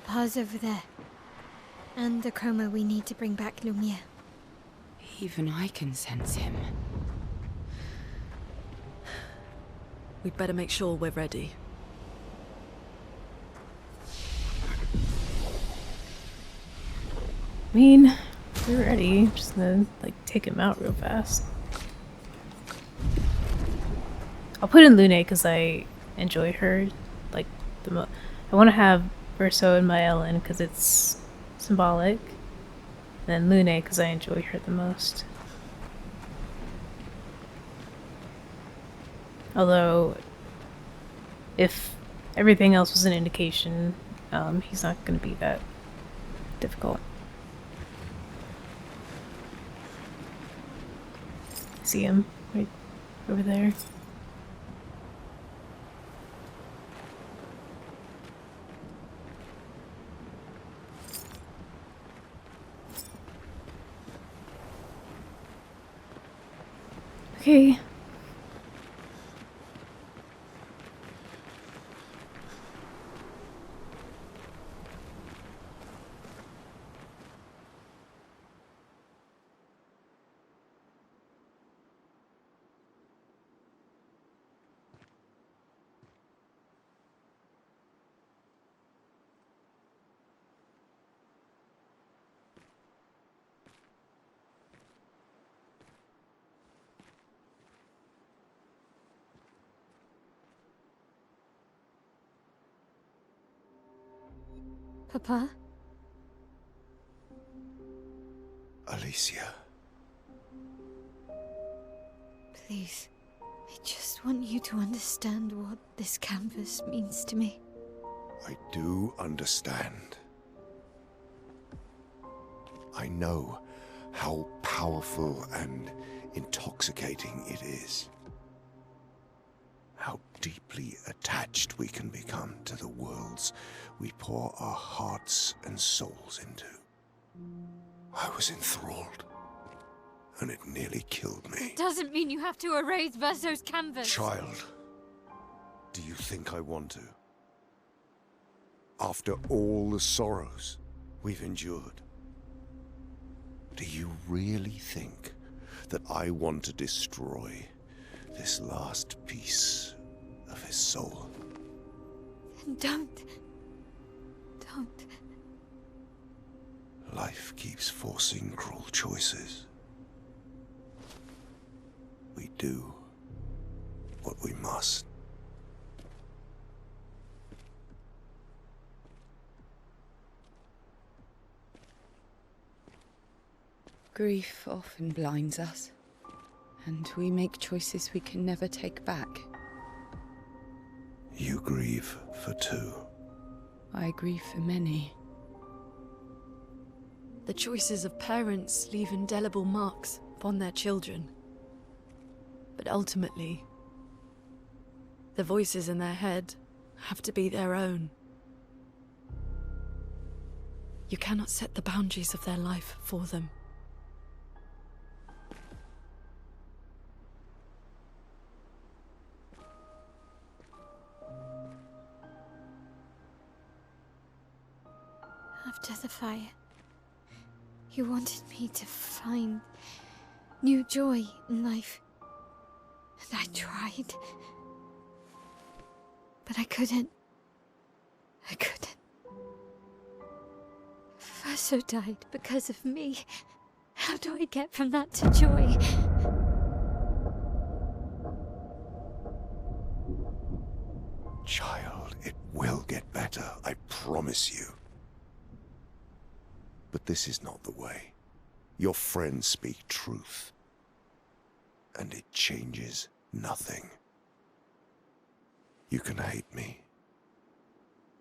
Papa's over there. And the chroma we need to bring back Lumiere. Even I can sense him. We'd better make sure we're ready. I mean, we're ready. Just gonna, take him out real fast. I'll put in Lune because I enjoy her, the most. I want to have Verso and Maelin because it's symbolic. And then Lune because I enjoy her the most. Although, if everything else was an indication, he's not going to be that difficult. See him right over there. Okay. Papa? Alicia. Please. I just want you to understand what this canvas means to me. I do understand. I know how powerful and intoxicating it is. How deeply attached we can become to the worlds we pour our hearts and souls into. I was enthralled, and it nearly killed me. It doesn't mean you have to erase Verso's canvas. Child, do you think I want to? After all the sorrows we've endured, do you really think that I want to destroy this last piece of his soul? Then don't. Life keeps forcing cruel choices. We do what we must. Grief often blinds us, and we make choices we can never take back. You grieve for two. I grieve for many. The choices of parents leave indelible marks upon their children. But ultimately, the voices in their head have to be their own. You cannot set the boundaries of their life for them. After the fire, you wanted me to find new joy in life. And I tried. But I couldn't. Verso died because of me. How do I get from that to joy? Child, it will get better, I promise you. But this is not the way. Your friends speak truth. And it changes nothing. You can hate me.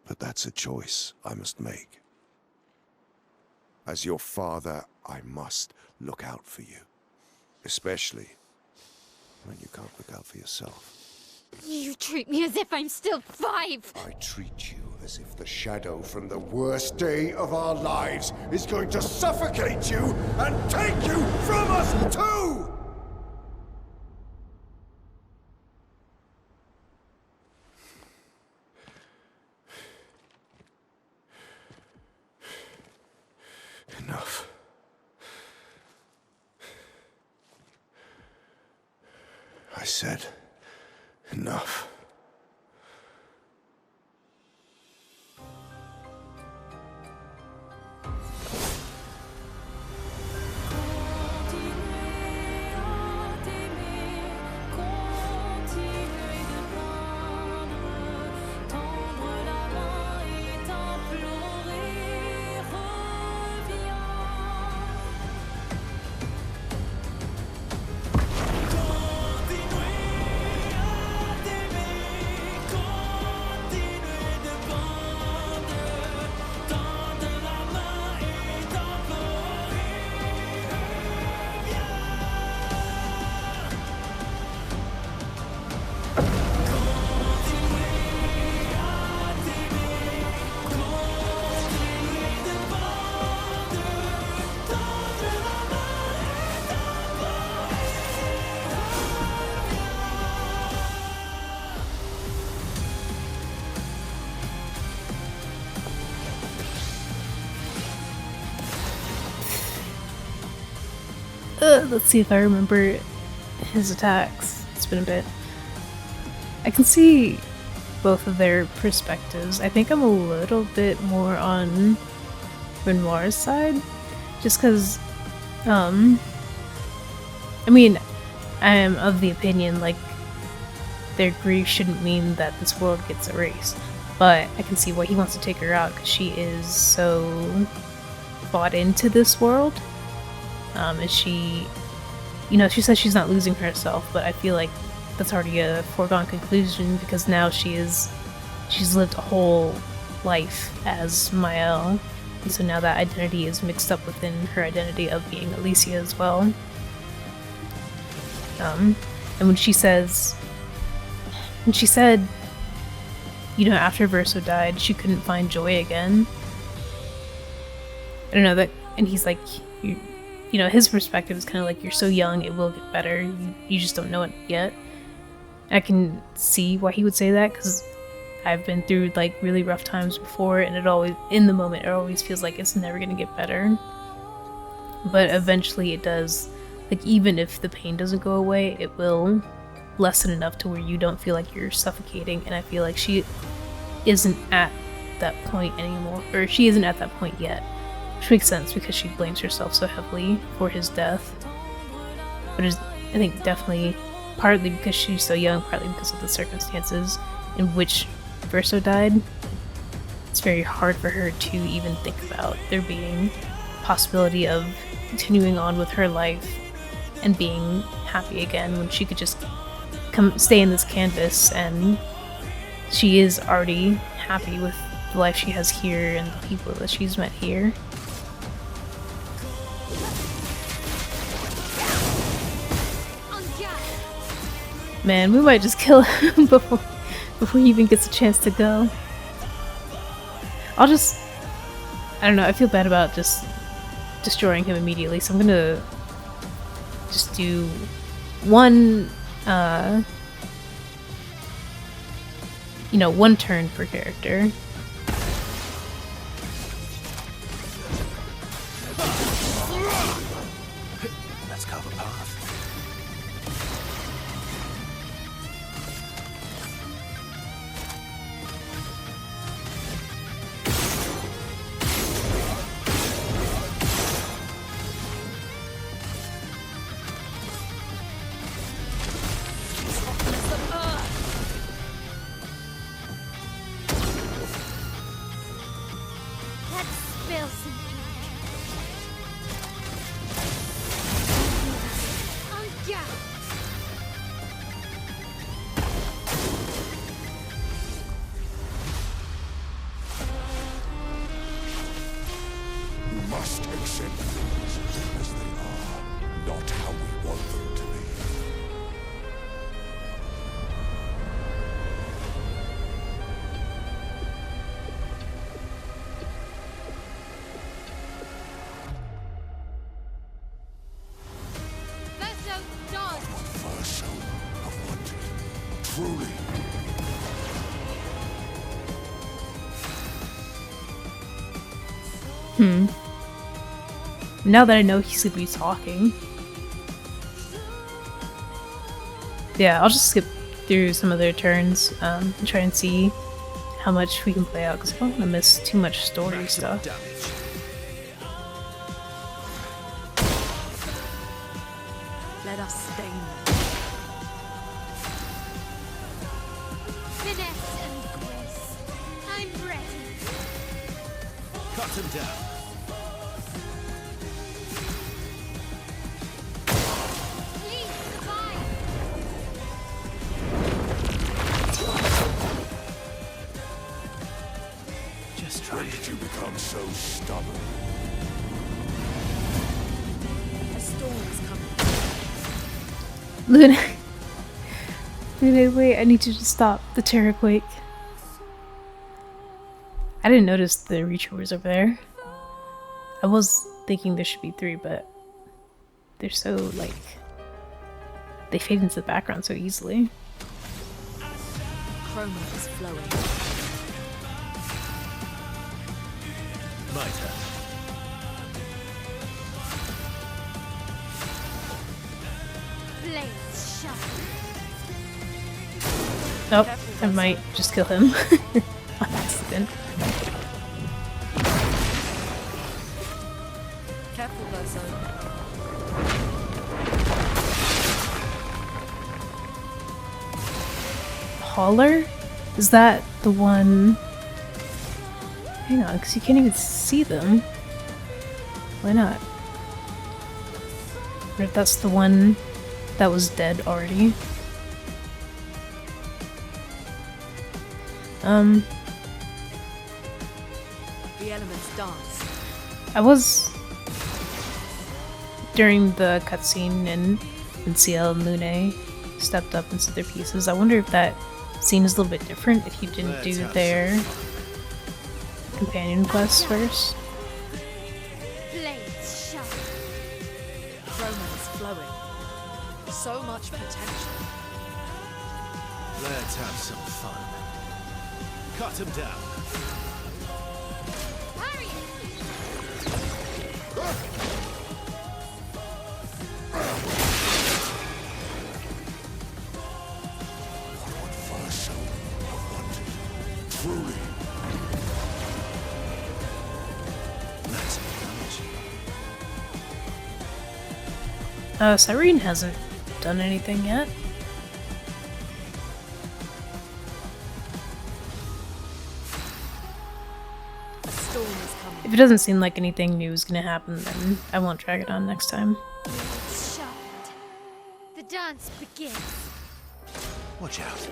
But that's a choice I must make. As your father, I must look out for you. Especially when you can't look out for yourself. You treat me as if I'm still 5! I treat you as if the shadow from the worst day of our lives is going to suffocate you and take you from us too! said, enough. Let's see if I remember his attacks. It's been a bit. I can see both of their perspectives. I think I'm a little bit more on Renoir's side, just because, I mean, I am of the opinion, like, their grief shouldn't mean that this world gets erased, but I can see why he wants to take her out, because she is so bought into this world. And she, you know, she says she's not losing herself, but I feel like that's already a foregone conclusion, because now she's lived a whole life as Mael, and so now that identity is mixed up within her identity of being Alicia as well. And when she said, you know, after Verso died, she couldn't find joy again. I don't know that, and he's like, you know, his perspective is kind of like, you're so young, it will get better, you just don't know it yet. I can see why he would say that, because I've been through like really rough times before, and it always, in the moment, it always feels like it's never gonna get better. But eventually it does. Like, even if the pain doesn't go away, it will lessen enough to where you don't feel like you're suffocating, and I feel like she isn't at that point anymore, or she isn't at that point yet. Which makes sense, because she blames herself so heavily for his death. But it's, I think, definitely partly because she's so young, partly because of the circumstances in which Verso died. It's very hard for her to even think about there being possibility of continuing on with her life and being happy again, when she could just stay in this canvas, and she is already happy with the life she has here and the people that she's met here. Man, we might just kill him before he even gets a chance to go. I don't know, I feel bad about just destroying him immediately, so I'm gonna just do one, you know, one turn per character. Let's carve a path. Must accept things as they are, not how we want them to be. Verso, dog! Verso of wanted. Truly. Now that I know he's gonna be talking. Yeah, I'll just skip through some of their turns and try and see how much we can play out because I don't want to miss too much story stuff. Let us stain them. Finesse and grace. I'm ready. Cut him down. Please survive. Just try When it. did you become so stubborn? A storm is coming. Luna, Luna, wait! I need you to stop the terror quake. I didn't notice the Reacher was over there. I was thinking there should be 3, but they're so like they fade into the background so easily. Chroma is flowing. My turn. Blades shine. Nope, I might just kill him on accident. Careful, Verso. Hauler? Is that the one? Hang on, because you can't even see them. Why not? Or if that's the one that was dead already. The elements dance. I was during the cutscene and CL and Lune stepped up and said their pieces. I wonder if that scene is a little bit different if you didn't do their companion quests first. Blades shine. Chroma is flowing. So much potential. Let's have some fun. Cut him down. Hurry! What Verso wanted. Truly. Maximum damage. Cyrene hasn't done anything yet. A storm is coming. If it doesn't seem like anything new is gonna happen, then I won't drag it on next time. Blades sharpened. The dance begins. Watch out.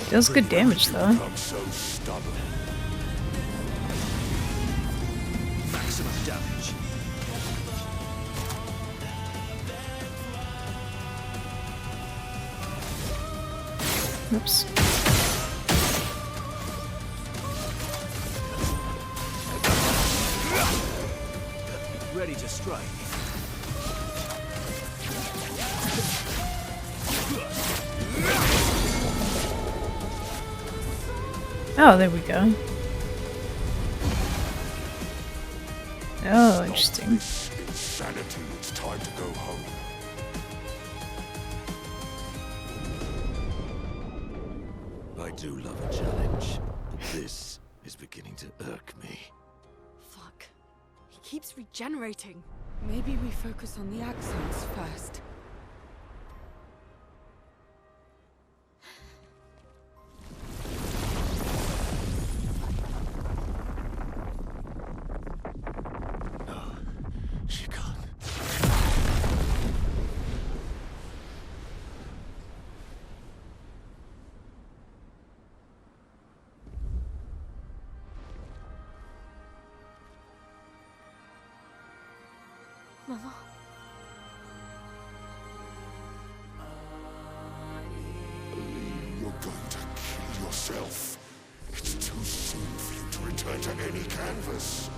Deals good damage though. Become so stubborn. Maximum damage. Oops. Ready to strike. Oh, there we go. Oh, interesting. This insanity, it's time to go home. I do love a challenge, but this is beginning to irk me. Fuck. He keeps regenerating. Maybe we focus on the accents first. No, she can't. Mama. You're going to kill yourself. It's too soon for you to return to any canvas.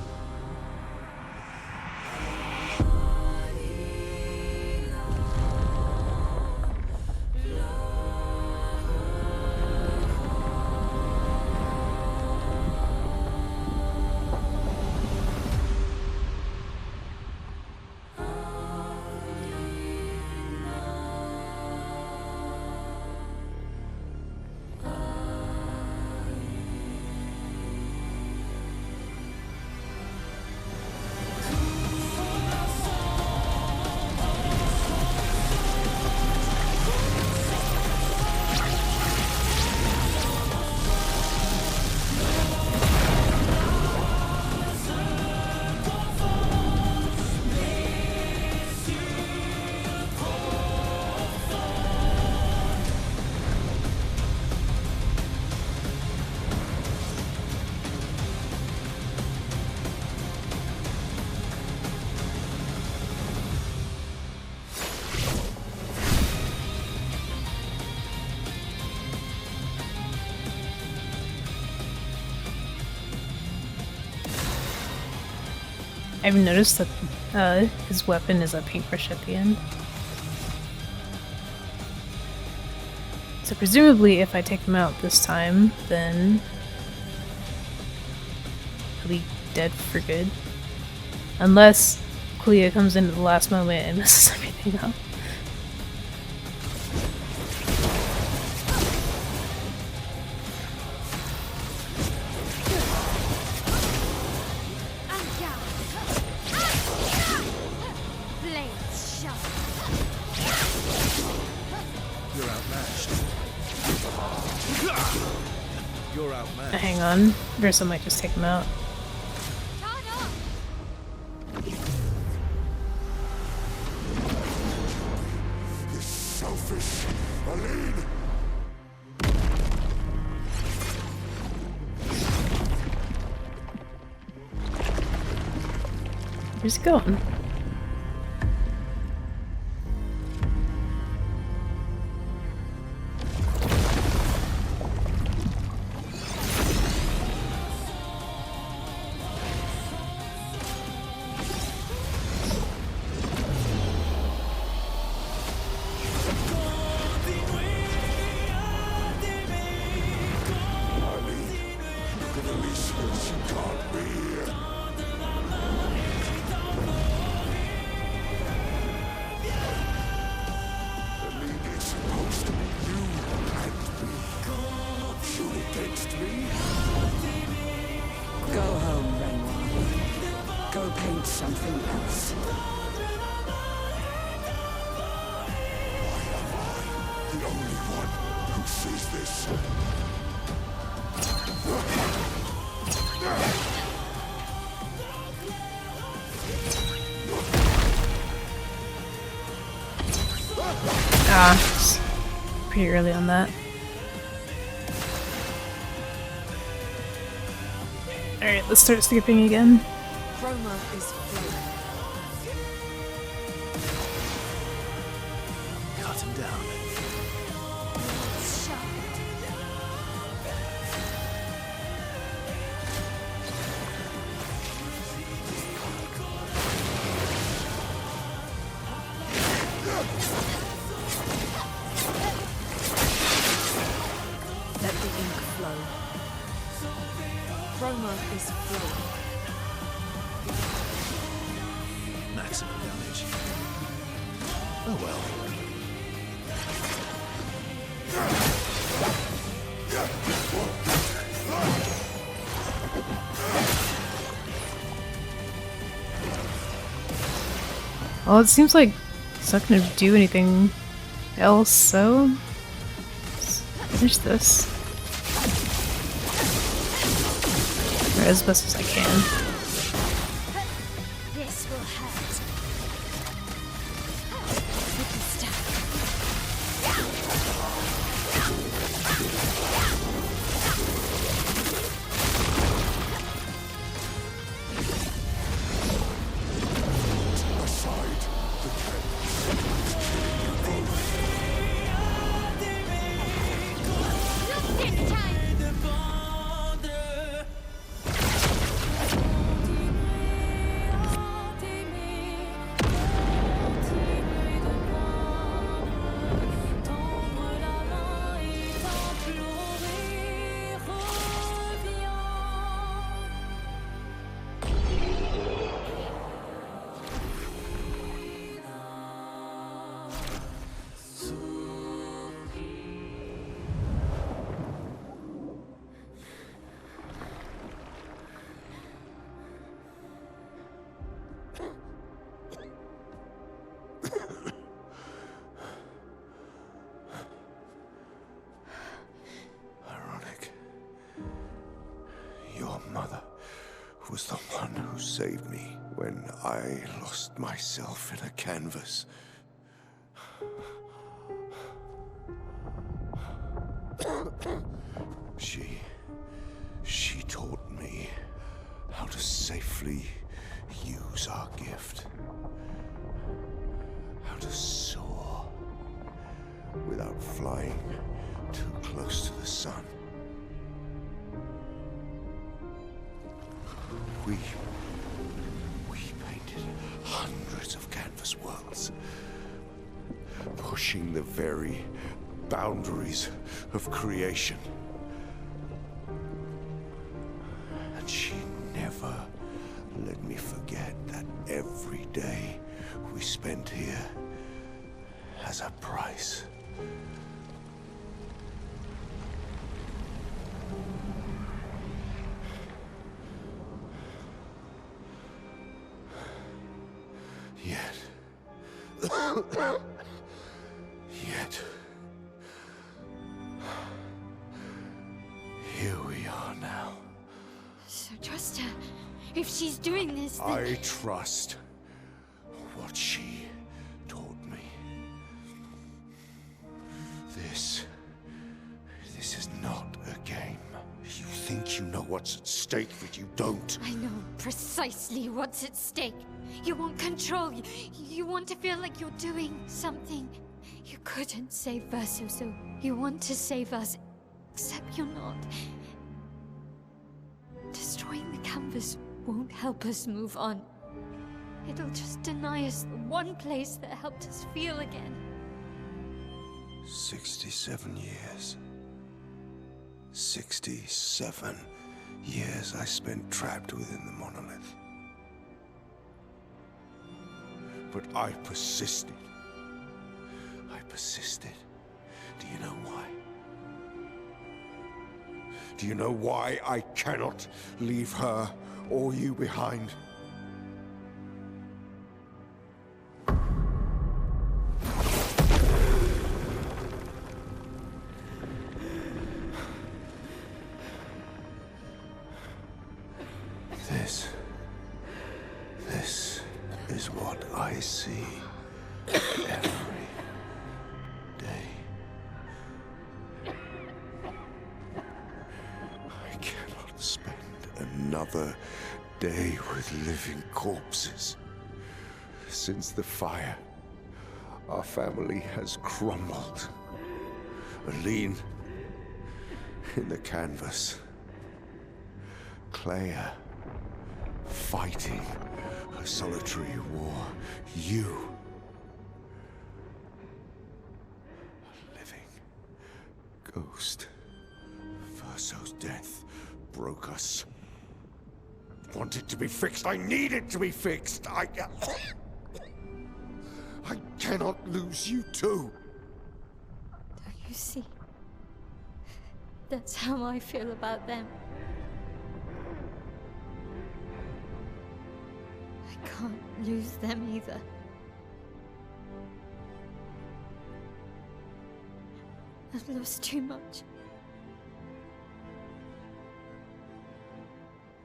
I even noticed that his weapon is a paintbrush at the end. So presumably if I take him out this time, then he'll be dead for good. Unless Clea comes in at the last moment and messes everything up. Hang on, Versa might just take him out. Where's he going? It's pretty early on that. Alright, let's start skipping again. Chroma is flowing. Cut him down. Let the ink flow. Chroma is flowing. Maximum damage. Oh well. Well, it seems like it's not gonna do anything else, so let's finish this. Or as best as I can. This will hurt. Little stuff. This time. Ironic. Your mother was the one who saved me when I lost myself in a canvas. She taught me how to safely use our gift. How to soar without flying too close to the sun. We pushing the very boundaries of creation. And she never let me forget that every day we spent here has a price. Yet, here we are now. So trust her. If she's doing this, then... I trust what she taught me. This is not a game. You think you know what's at stake, but you don't. I know precisely what's at stake. You want control. You want to feel like you're doing something. You couldn't save Verso, so you want to save us. Except you're not. Destroying the canvas won't help us move on. It'll just deny us the one place that helped us feel again. 67 years. 67 years I spent trapped within the monolith. But I persisted. I persisted. Do you know why? Do you know why I cannot leave her or you behind? This is what I see every day. I cannot spend another day with living corpses. Since the fire, our family has crumbled. Aline in the canvas. Clair fighting a solitary war. You, a living ghost. Verso's death broke us. Wanted to be fixed. I need it to be fixed. I cannot lose you too. Don't you see? That's how I feel about them. I can't lose them either. I've lost too much.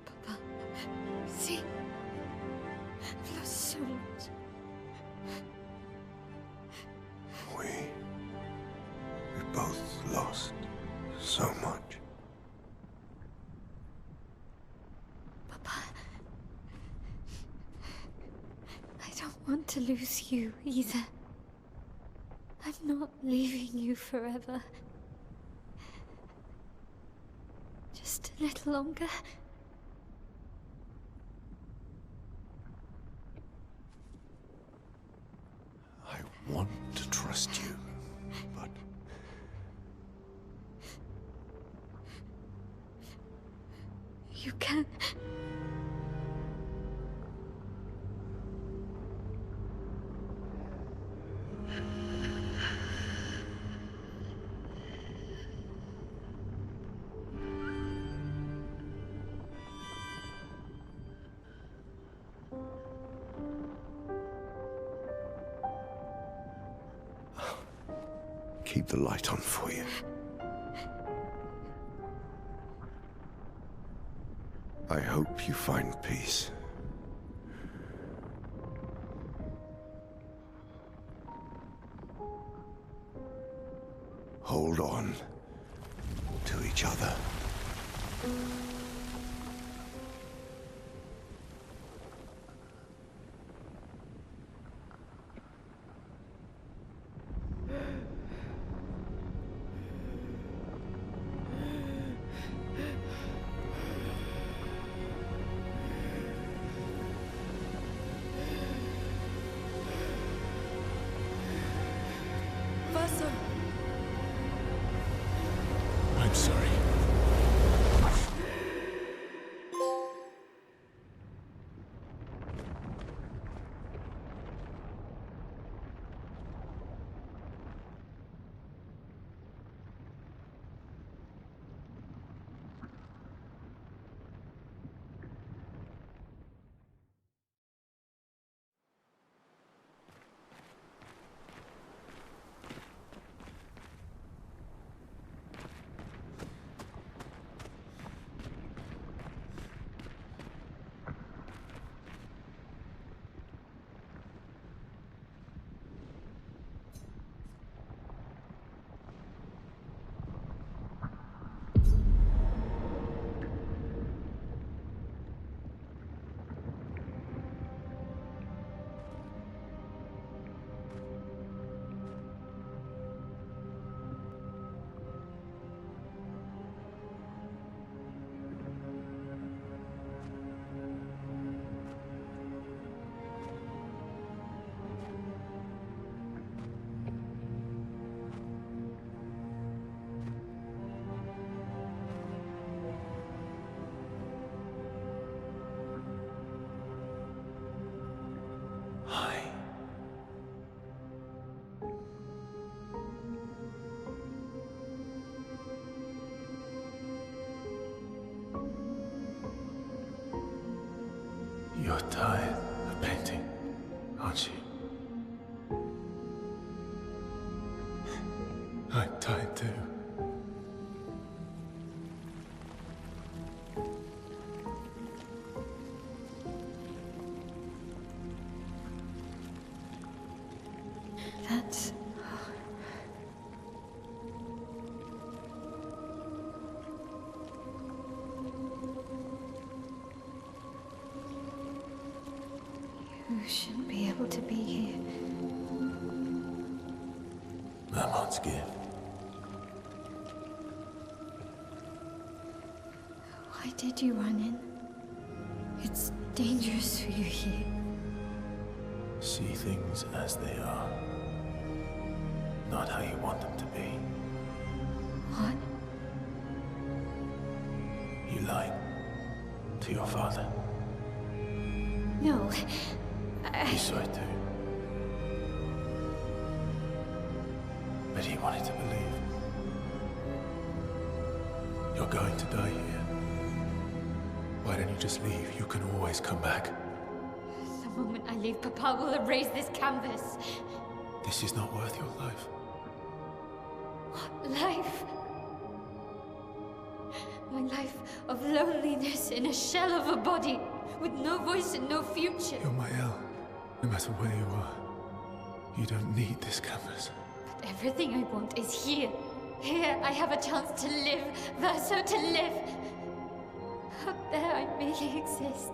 Papa, see? I've lost so much. We both lost so much. Papa, I don't want to lose you either. I'm not leaving you forever. Just a little longer. I want to trust you, but You can. keep the light on for you. I hope you find peace. Hold on to each other. You're tired of painting, aren't you? I'm tired too. That's... You shouldn't be able to be here. Mamon's gift. Why did you run in? It's dangerous for you here. See things as they are. Not how you want them to be. What? You lied to your father. No. You saw it too. But he wanted to believe. You're going to die here. Why don't you just leave? You can always come back. The moment I leave, Papa will erase this canvas. This is not worth your life. What life? My life of loneliness in a shell of a body, with no voice and no future. You're my Elle, no matter where you are. You don't need this canvas. But everything I want is here. Here I have a chance to live, Verso to live. Out there I merely exist.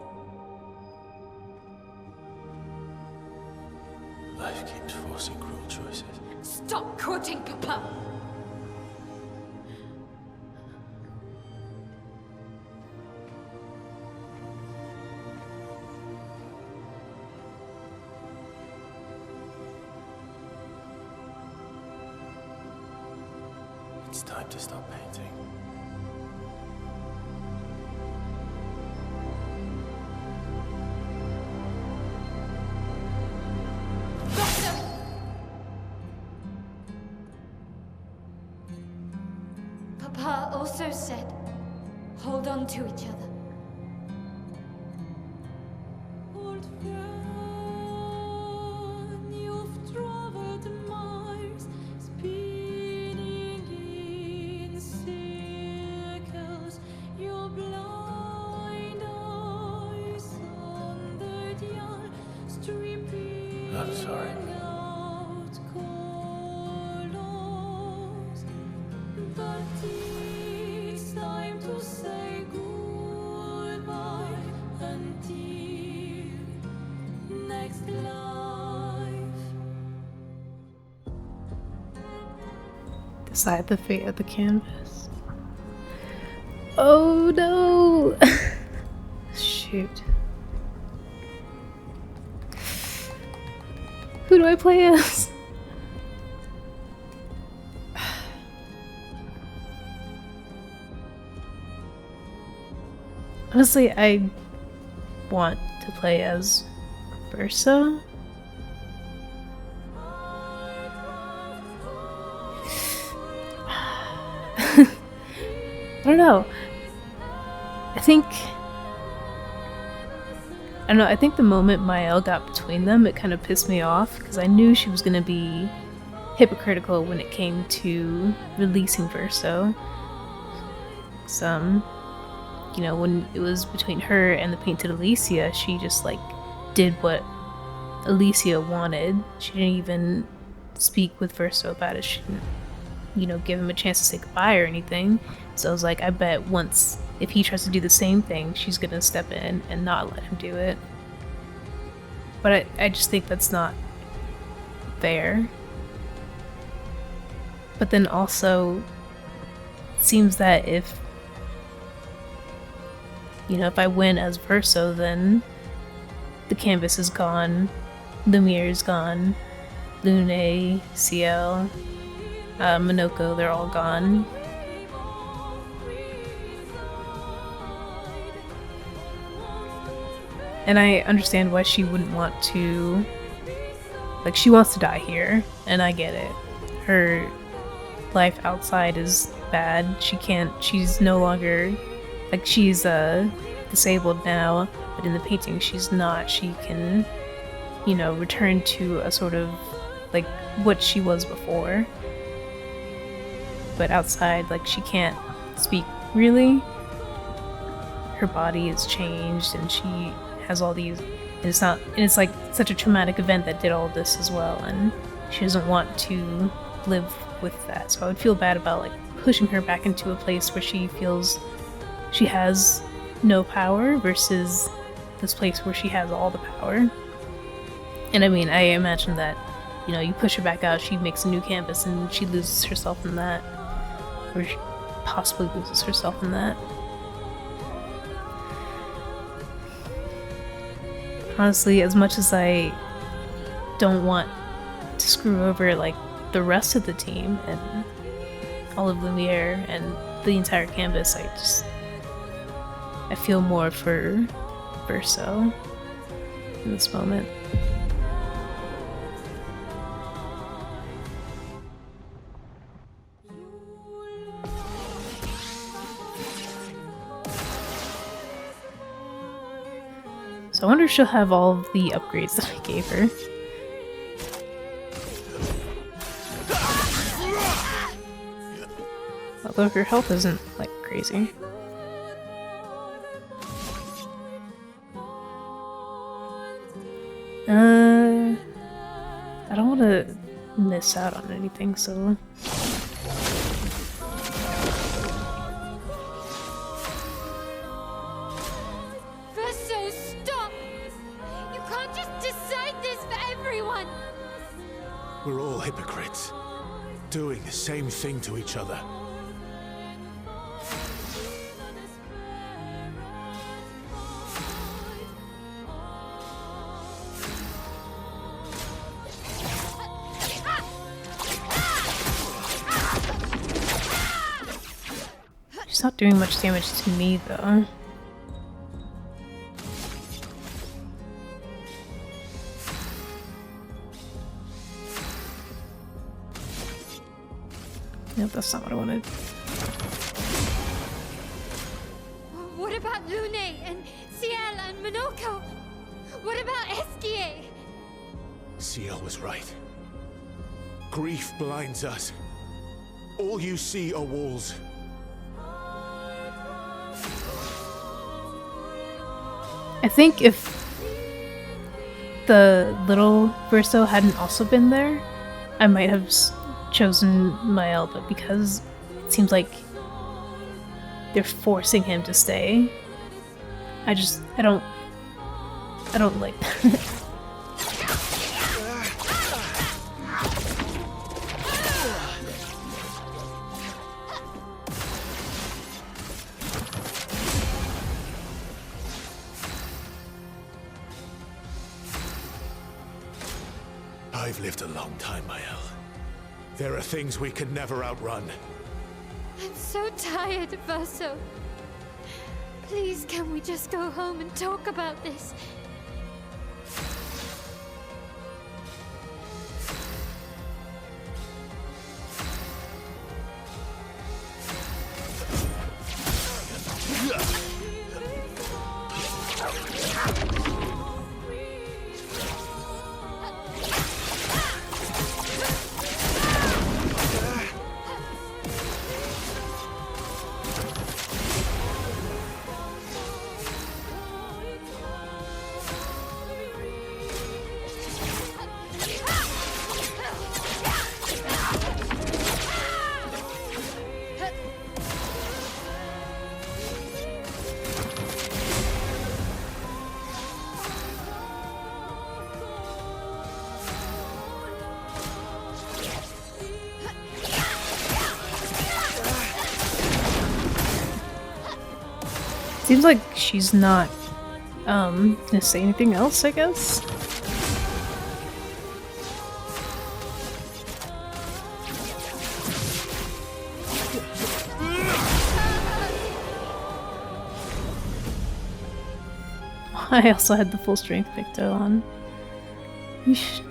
Life keeps forcing cruel choices. Stop quoting Papa! It's time to stop painting. Papa also said, hold on to each other. Old friend, you've traveled miles, spinning in circles. Your blind eyes on the dial, stripping I'm sorry. out colors. But it's time to say goodbye until next life. Decide the fate of the canvas. Oh no! Shoot. Who do I play as? Honestly, I want to play as Verso. I don't know. I think the moment Mael got between them, it kind of pissed me off because I knew she was going to be hypocritical when it came to releasing Verso. When it was between her and the Painted Alicia, she just did what Alicia wanted. She didn't even speak with Verso about it. She didn't, give him a chance to say goodbye or anything. So I was like, I bet once, if he tries to do the same thing, she's gonna step in and not let him do it. But I just think that's not fair. But then also, it seems that if I win as Verso, then the canvas is gone, Lumiere is gone, Lune, Ciel, Minoko, they're all gone. And I understand why she wouldn't want to, she wants to die here, and I get it. Her life outside is bad. She's no longer, she's disabled now, but in the painting she's not. She can, you know, return to a sort of like what she was before. But outside, like, she can't speak really. Her body is changed and she has all these, and it's like such a traumatic event that did all this as well, and she doesn't want to live with that. So I would feel bad about like pushing her back into a place where she feels she has no power versus this place where she has all the power. And I mean, I imagine that, you know, you push her back out, she makes a new canvas and she loses herself in that. Or she possibly loses herself in that. Honestly, as much as I don't want to screw over like the rest of the team and all of Lumiere and the entire canvas, I feel more for Verso in this moment. So I wonder if she'll have all of the upgrades that I gave her. Although her health isn't, like, crazy. I don't want to miss out on anything, so... Verso, stop! You can't just decide this for everyone! We're all hypocrites, doing the same thing to each other. She's not doing much damage to me, though. Nope, that's not what I wanted. What about Lune and Ciel and Minoko? What about Esquier? Ciel was right. Grief blinds us. All you see are walls. I think if the little Verso hadn't also been there, I might have chosen Mael, but because it seems like they're forcing him to stay, I don't like that. I've lived a long time, Mael. There are things we can never outrun. I'm so tired, Verso. Please, can we just go home and talk about this? Seems like she's not gonna say anything else, I guess. I also had the full strength Victo on. Yeesh.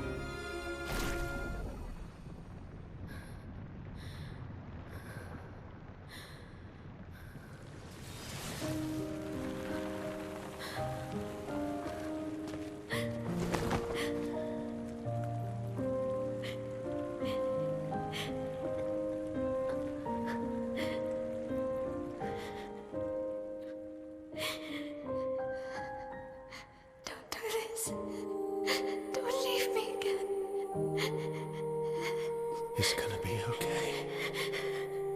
It's gonna be okay.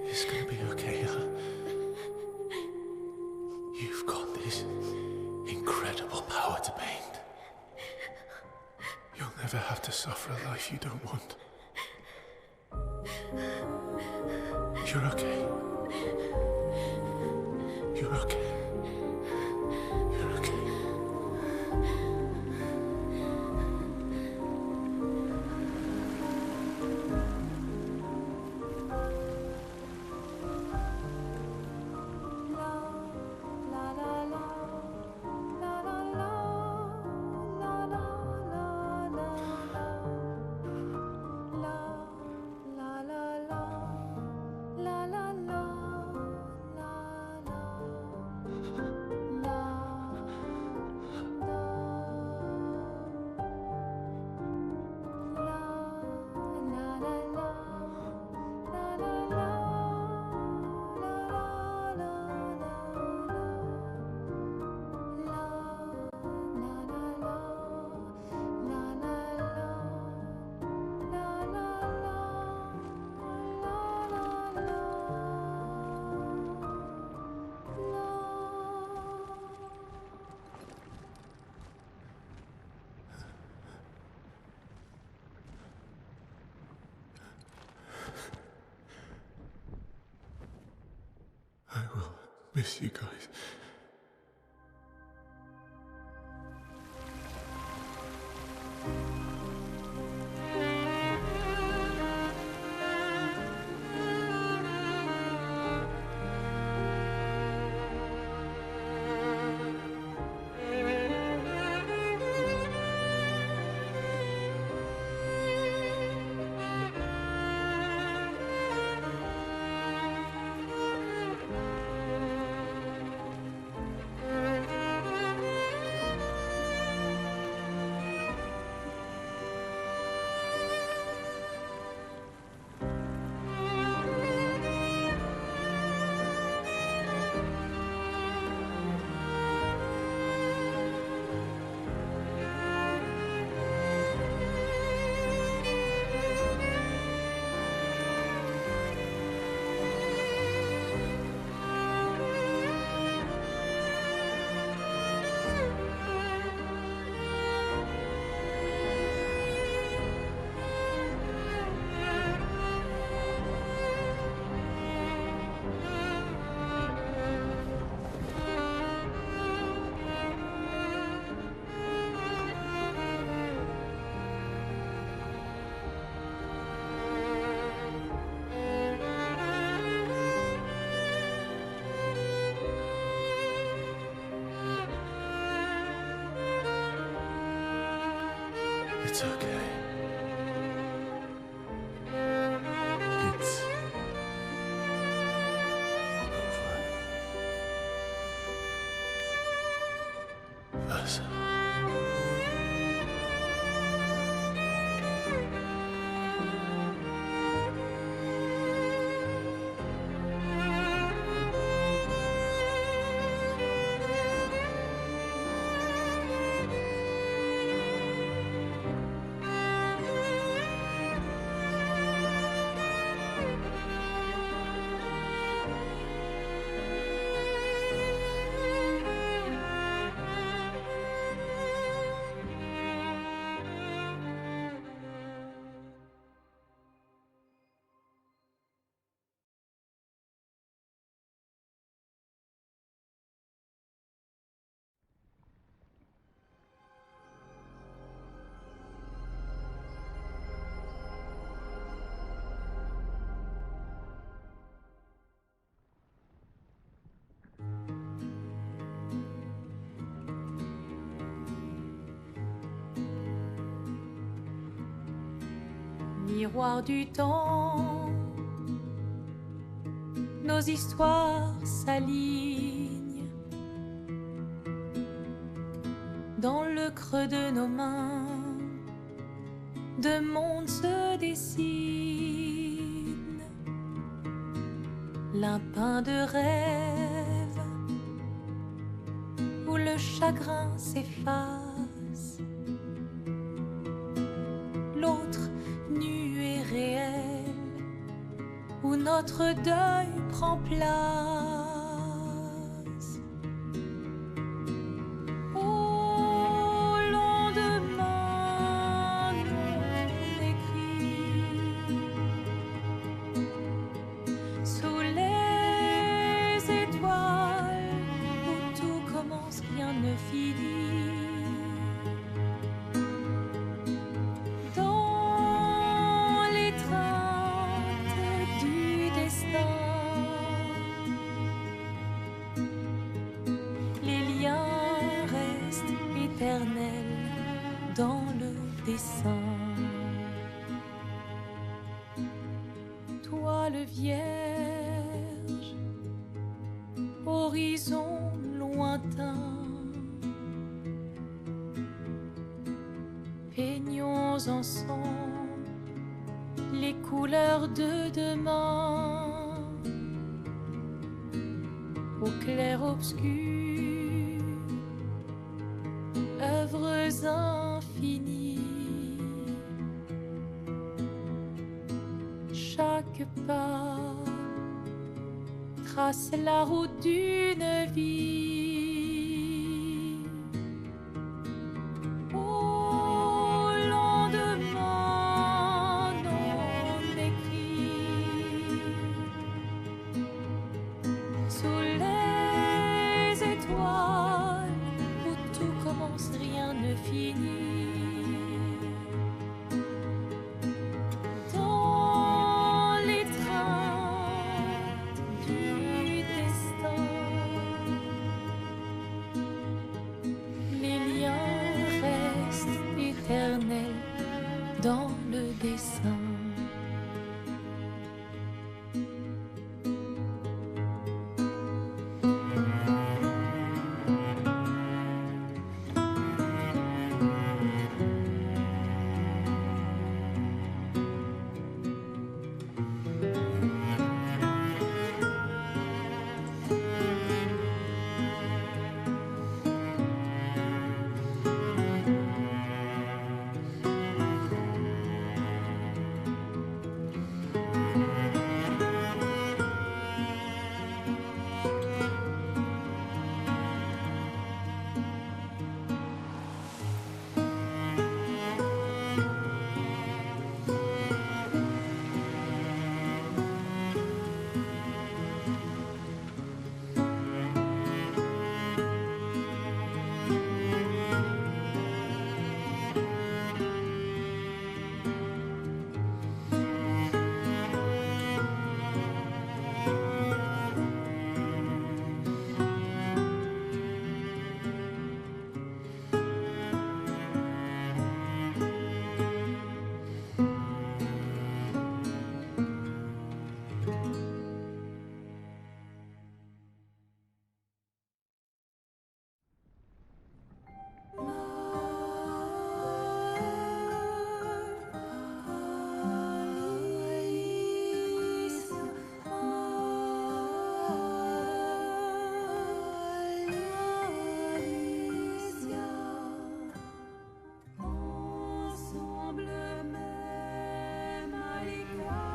It's gonna be okay, huh? You've got this incredible power to paint. You'll never have to suffer a life you don't want. You're okay. You're okay. You're okay. I will miss you guys. It's okay. It's over. Versa. Miroir du temps, nos histoires s'alignent dans le creux de nos mains. Deux mondes se dessinent, l'un peint de rêve où le chagrin s'efface, l'autre nu et réel notre deuil prend place. Au lendemain non écrit, sous les étoiles où tout commence, rien ne finit. Dans le dessin, toile vierge, horizon lointain, peignons ensemble les couleurs de demain, au clair obscur. Œuvres infinies, chaque pas trace la route d'une vie. Au lendemain non écrit, sous les étoiles où tout commence, rien ne finit. Dans les trains du destin, les liens restent éternels dans le dessin.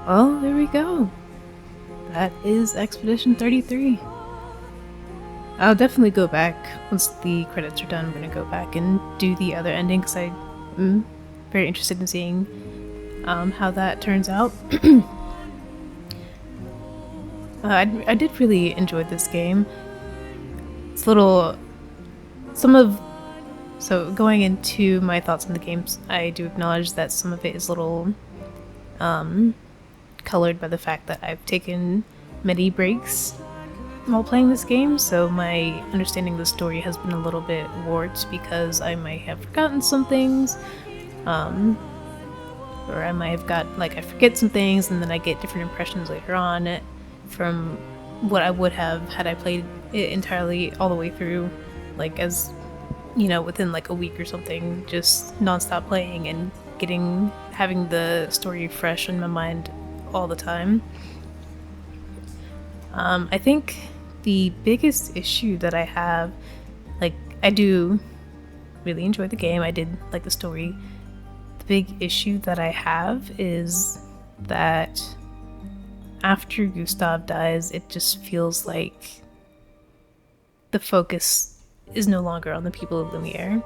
Well, there we go. That is Expedition 33. I'll definitely go back once the credits are done. I'm gonna go back and do the other ending because I'm very interested in seeing how that turns out. I did really enjoy this game. It's a little... So going into my thoughts on the games, I do acknowledge that some of it is a little colored by the fact that I've taken many breaks while playing this game, so my understanding of the story has been a little bit warped because I might have forgotten some things, or I might have got, like, I forget some things and then I get different impressions later on from what I would have had I played it entirely all the way through, like, as, you know, within like a week or something, just non-stop playing and having the story fresh in my mind all the time. I think the biggest issue that I have, like, I do really enjoy the game, I did like the story. The big issue that I have is that after Gustav dies, it just feels like the focus is no longer on the people of Lumiere.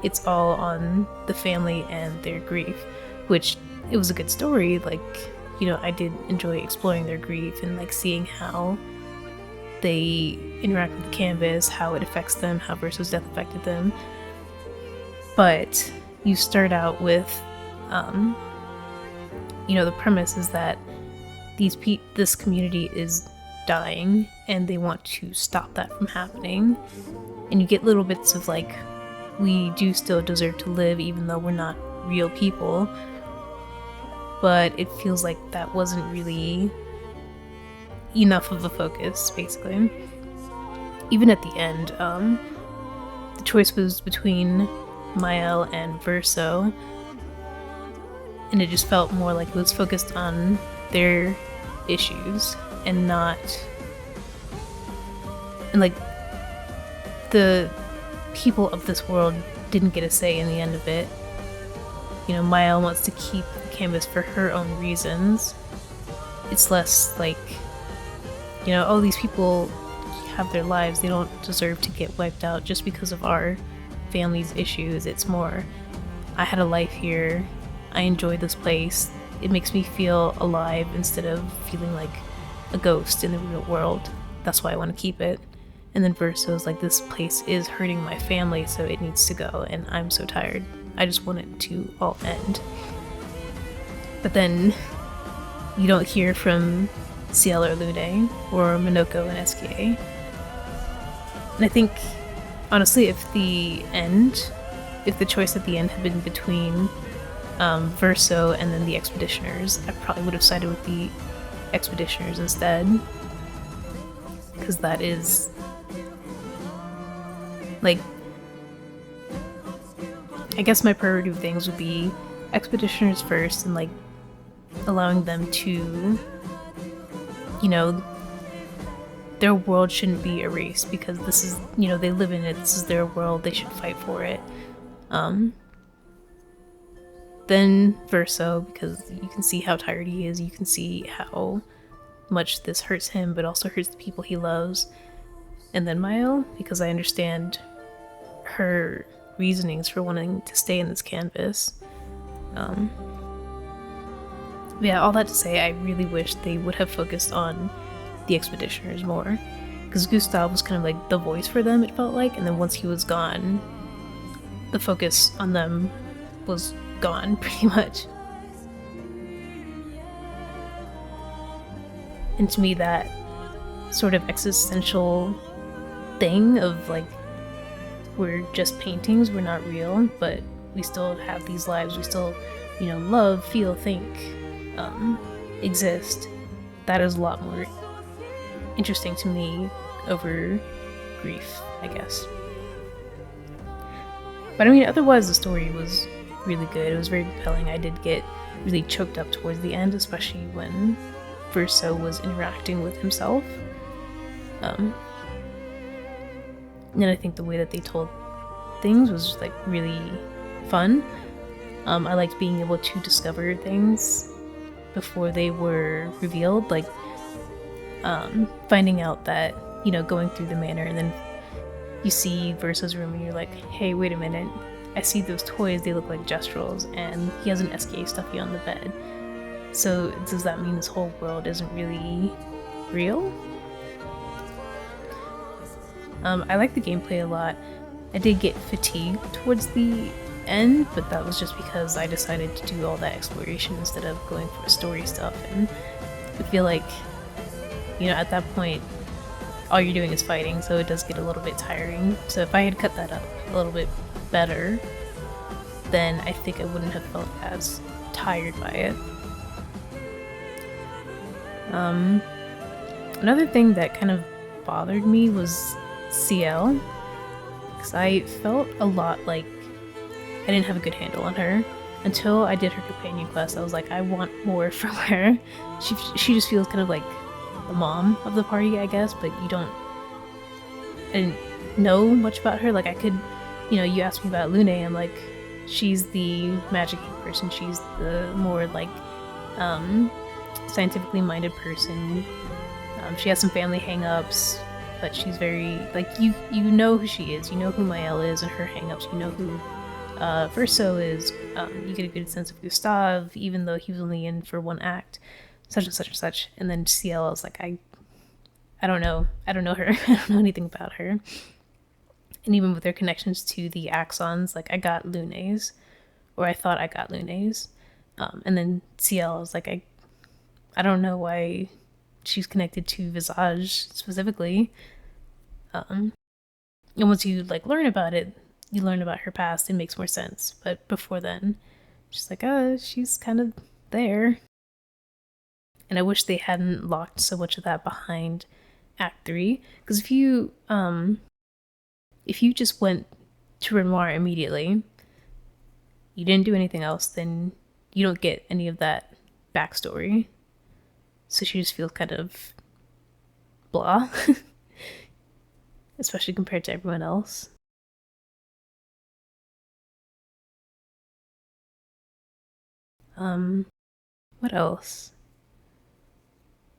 It's all on the family and their grief, which it was a good story. Like, you know, I did enjoy exploring their grief and like seeing how they interact with the canvas, how it affects them, how Verso's death affected them. But you start out with, you know, the premise is that this community is dying and they want to stop that from happening. And you get little bits of like, we do still deserve to live even though we're not real people. But it feels like that wasn't really enough of a focus, basically. Even at the end, the choice was between Mael and Verso, and it just felt more like it was focused on their issues and not, and like the people of this world didn't get a say in the end of it. You know, Mael wants to keep the canvas for her own reasons. It's less like, you know, oh, these people have their lives, they don't deserve to get wiped out just because of our family's issues. It's more, I had a life here, I enjoy this place, it makes me feel alive instead of feeling like a ghost in the real world. That's why I want to keep it. And then Verso's like, this place is hurting my family, so it needs to go, and I'm so tired. I just want it to all end. But then you don't hear from Ciel or Lune or Minoko and SKA. And I think, honestly, if the choice at the end had been between Verso and then the Expeditioners, I probably would have sided with the Expeditioners instead. Because that is, like, I guess my priority of things would be Expeditioners first and, like, allowing them to, you know, their world shouldn't be erased because this is, you know, they live in it, this is their world, they should fight for it. Then Verso, because you can see how tired he is, you can see how much this hurts him, but also hurts the people he loves. And then Mael, because I understand her reasonings for wanting to stay in this canvas. Yeah, all that to say, I really wish they would have focused on the Expeditioners more, because Gustav was kind of like the voice for them, it felt like, and then once he was gone, the focus on them was gone, pretty much. And to me, that sort of existential thing of like, we're just paintings, we're not real, but we still have these lives, we still, you know, love, feel, think, exist. That is a lot more interesting to me over grief, I guess. But I mean, otherwise the story was really good. It was very compelling. I did get really choked up towards the end, especially when Verso was interacting with himself. And I think the way that they told things was like really fun. I liked being able to discover things before they were revealed, like finding out that, you know, going through the manor and then you see Verso's room and you're like, hey, wait a minute, I see those toys, they look like gestrels, and he has an SK stuffy on the bed. So does that mean this whole world isn't really real? I like the gameplay a lot. I did get fatigued towards the end, but that was just because I decided to do all that exploration instead of going for story stuff, and I feel like, you know, at that point all you're doing is fighting, so it does get a little bit tiring. So if I had cut that up a little bit better, then I think I wouldn't have felt as tired by it. Another thing that kind of bothered me was Ciel, because I felt a lot like I didn't have a good handle on her until I did her companion quest. I was like, I want more from her. She just feels kind of like the mom of the party, I guess, but I didn't know much about her. Like, I could, you know, you asked me about Lune, I'm like, she's the magic person, she's the more like scientifically minded person. She has some family hang-ups, but she's very, like, you know who she is. You know who Mael is and her hang-ups. You know who Verso is. You get a good sense of Gustav, even though he was only in for one act, such and such and such. And then CL is like, I don't know her. I don't know anything about her. And even with their connections to the Axons, like, I got Lunes, or I thought I got Lunes. And then CL is like, I don't know why she's connected to Visage specifically. And once you, like, learn about it, you learn about her past, it makes more sense. But before then, she's like, she's kind of there. And I wish they hadn't locked so much of that behind Act 3. Because if you just went to Renoir immediately, you didn't do anything else, then you don't get any of that backstory. So she just feels kind of blah. Especially compared to everyone else. What else?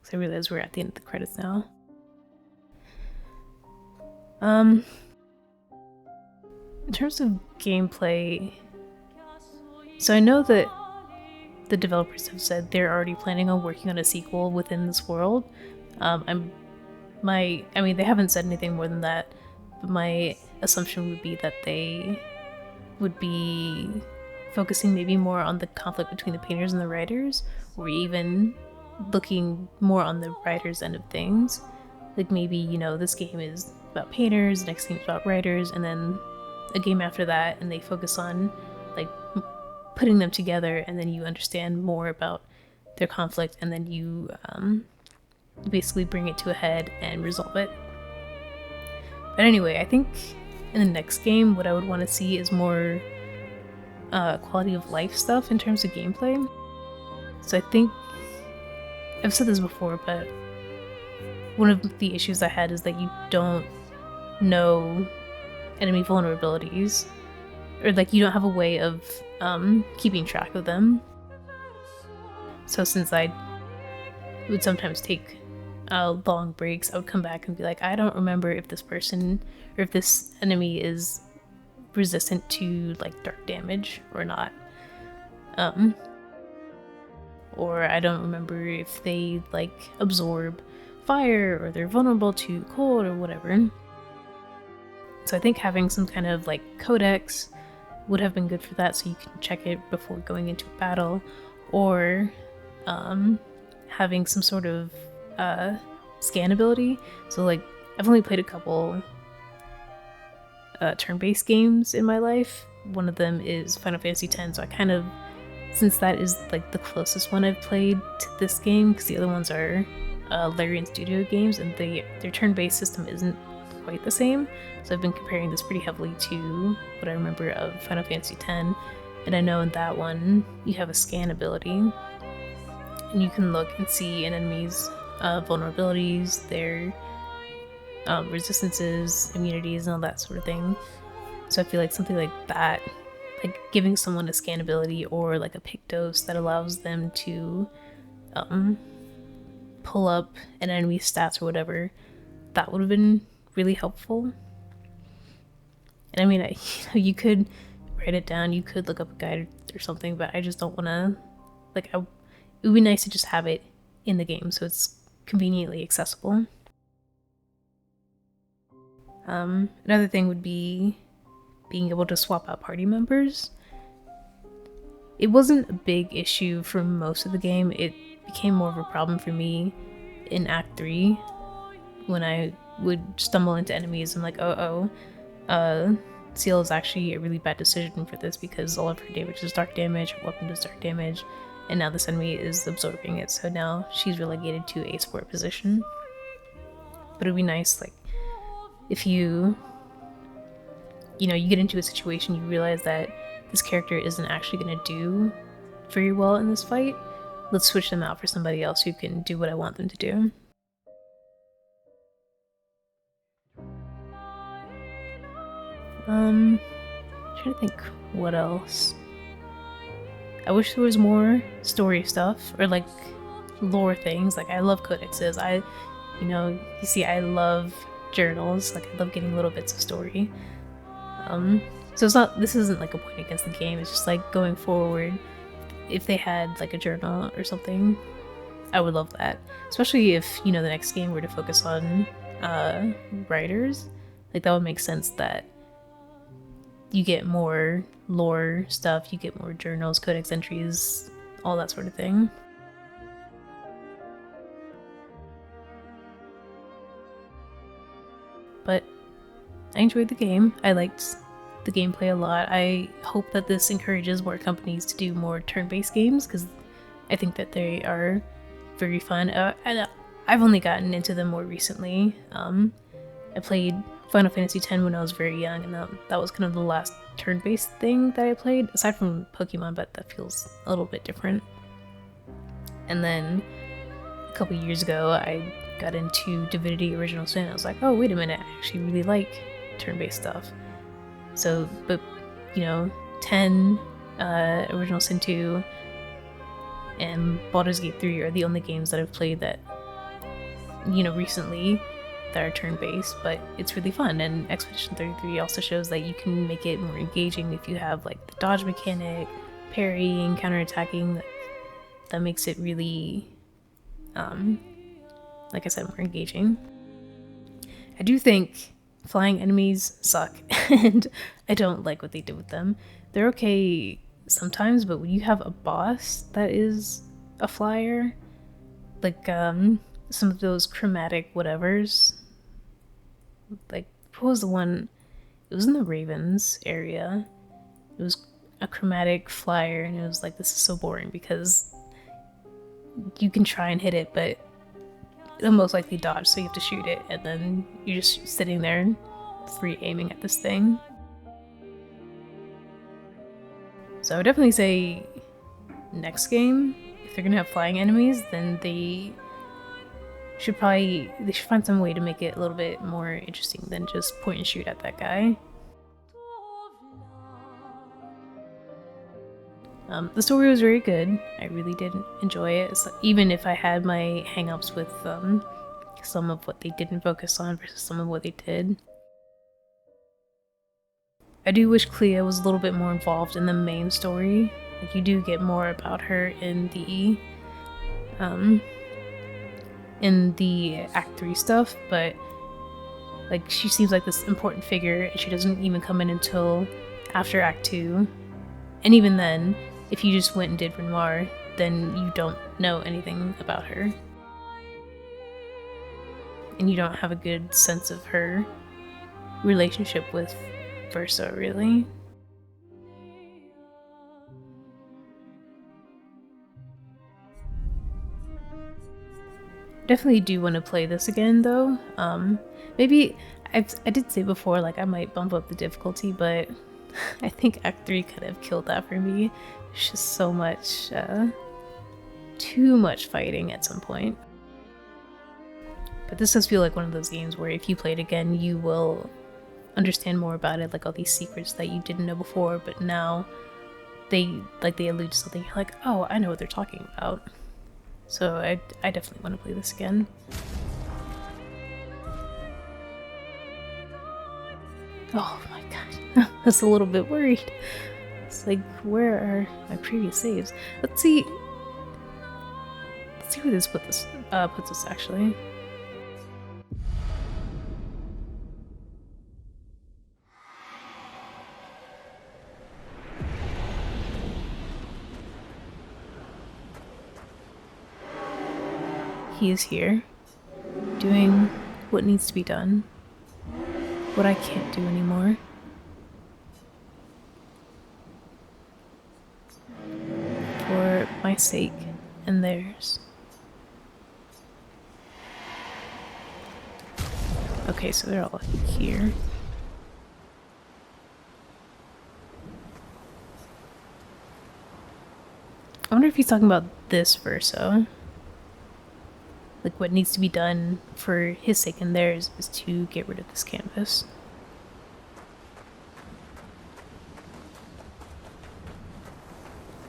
Because I realize we're at the end of the credits now. In terms of gameplay, so I know that the developers have said they're already planning on working on a sequel within this world. I mean, they haven't said anything more than that, but my assumption would be that they would be focusing maybe more on the conflict between the painters and the writers, or even looking more on the writers' end of things. Like, maybe, you know, this game is about painters, the next game is about writers, and then a game after that, and they focus on, like, putting them together, and then you understand more about their conflict, and then you basically bring it to a head and resolve it. But anyway, I think in the next game, what I would want to see is more quality of life stuff in terms of gameplay. So I think, I've said this before, but one of the issues I had is that you don't know enemy vulnerabilities, or like you don't have a way of keeping track of them. So since I would sometimes take long breaks, I would come back and be like, I don't remember if this person or if this enemy is resistant to, like, dark damage or not. Or I don't remember if they, like, absorb fire or they're vulnerable to cold or whatever. So I think having some kind of, like, codex would have been good for that, so you can check it before going into a battle, or having some sort of scan ability. So, like, I've only played a couple turn-based games in my life. One of them is Final Fantasy X, so I kind of, since that is, like, the closest one I've played to this game, because the other ones are Larian Studio games, and their turn-based system isn't quite the same, so I've been comparing this pretty heavily to what I remember of Final Fantasy X, and I know in that one you have a scan ability, and you can look and see an enemy's vulnerabilities, their resistances, immunities, and all that sort of thing. So I feel like something like that, like giving someone a scan ability or like a Pictos that allows them to pull up an enemy's stats or whatever, that would have been really helpful. And I mean, you could write it down, you could look up a guide or something, but I just don't want to, like, it would be nice to just have it in the game so it's conveniently accessible. Another thing would be being able to swap out party members. It wasn't a big issue for most of the game. It became more of a problem for me in Act 3 when I would stumble into enemies and like, Seal is actually a really bad decision for this because all of her damage is dark damage, her weapon does dark damage, and now this enemy is absorbing it, so now she's relegated to a support position. But it'd be nice, like, if you get into a situation, you realize that this character isn't actually going to do very well in this fight, let's switch them out for somebody else who can do what I want them to do. I'm trying to think what else. I wish there was more story stuff, or like lore things. Like, I love codexes. You see, I love journals. Like, I love getting little bits of story. So this isn't like a point against the game. It's just like going forward, if they had like a journal or something, I would love that. Especially if, the next game were to focus on writers. Like, that would make sense that you get more lore stuff, you get more journals, codex entries, all that sort of thing. But I enjoyed the game. I liked the gameplay a lot. I hope that this encourages more companies to do more turn-based games, because I think that they are very fun. And I've only gotten into them more recently. I played Final Fantasy X when I was very young, and that was kind of the last turn-based thing that I played, aside from Pokemon, but that feels a little bit different. And then a couple years ago, I got into Divinity Original Sin. I was like, oh, wait a minute, I actually really like turn-based stuff. So, but, 10, Original Sin 2, and Baldur's Gate 3 are the only games that I've played that, recently that are turn-based, but it's really fun. And Expedition 33 also shows that you can make it more engaging if you have like the dodge mechanic, parrying, counterattacking. That makes it really, like I said, more engaging. I do think flying enemies suck, and I don't like what they did with them. They're okay sometimes, but when you have a boss that is a flyer, like some of those chromatic whatevers, like, what was the one? It was in the Ravens area. It was a chromatic flyer, and it was like, this is so boring, because you can try and hit it, but it'll most likely dodge, so you have to shoot it, and then you're just sitting there free aiming at this thing. So I would definitely say next game, if they're gonna have flying enemies, then they should find some way to make it a little bit more interesting than just point and shoot at that guy. The story was very good. I really did enjoy it, so even if I had my hang-ups with some of what they didn't focus on versus some of what they did. I do wish Clea was a little bit more involved in the main story. Like, you do get more about her in the Act 3 stuff, but like, she seems like this important figure, and she doesn't even come in until after Act 2. And even then, if you just went and did Renoir, then you don't know anything about her. And you don't have a good sense of her relationship with Verso, really. Definitely do want to play this again, though. Maybe I did say before, like, I might bump up the difficulty, but I think Act 3 could have killed that for me. It's just so much, too much fighting at some point. But this does feel like one of those games where if you play it again, you will understand more about it, like all these secrets that you didn't know before, but now they allude to something. You're like, oh, I know what they're talking about. So I definitely want to play this again. Oh my god, that's a little bit worried. It's like, where are my previous saves? Let's see where this puts us actually. He is here, doing what needs to be done, what I can't do anymore. For my sake and theirs. Okay, so they're all here. I wonder if he's talking about this Verso. Like, what needs to be done for his sake and theirs is to get rid of this canvas.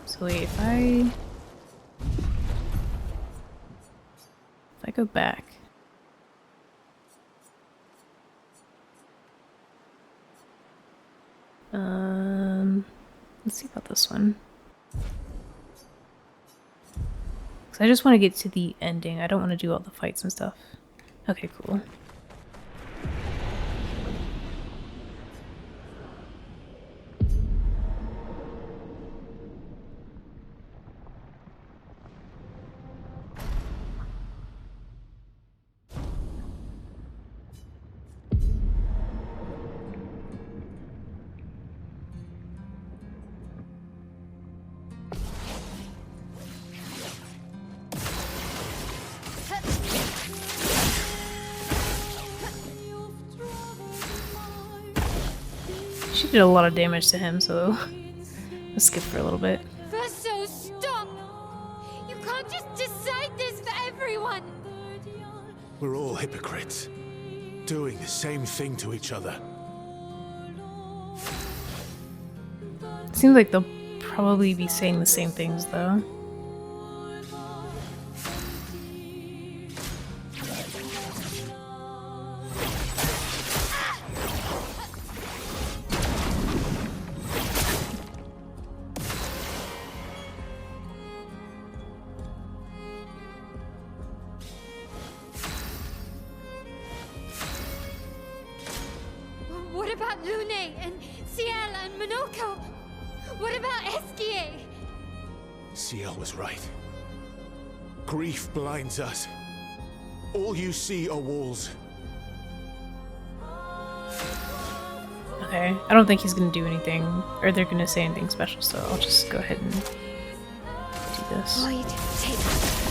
So wait, if I I go back. Let's see about this one. 'Cause I just want to get to the ending. I don't want to do all the fights and stuff. Okay, cool. She did a lot of damage to him, so let's skip for a little bit. Verso, stop! You can't just decide this for everyone! We're all hypocrites, doing the same thing to each other. Seems like they'll probably be saying the same things, though. What about Lune and Ciel and Monoko? What about Esquier? Ciel was right. Grief blinds us. All you see are walls. Okay, I don't think he's gonna do anything, or they're gonna say anything special, so I'll just go ahead and do this. Void, take everything.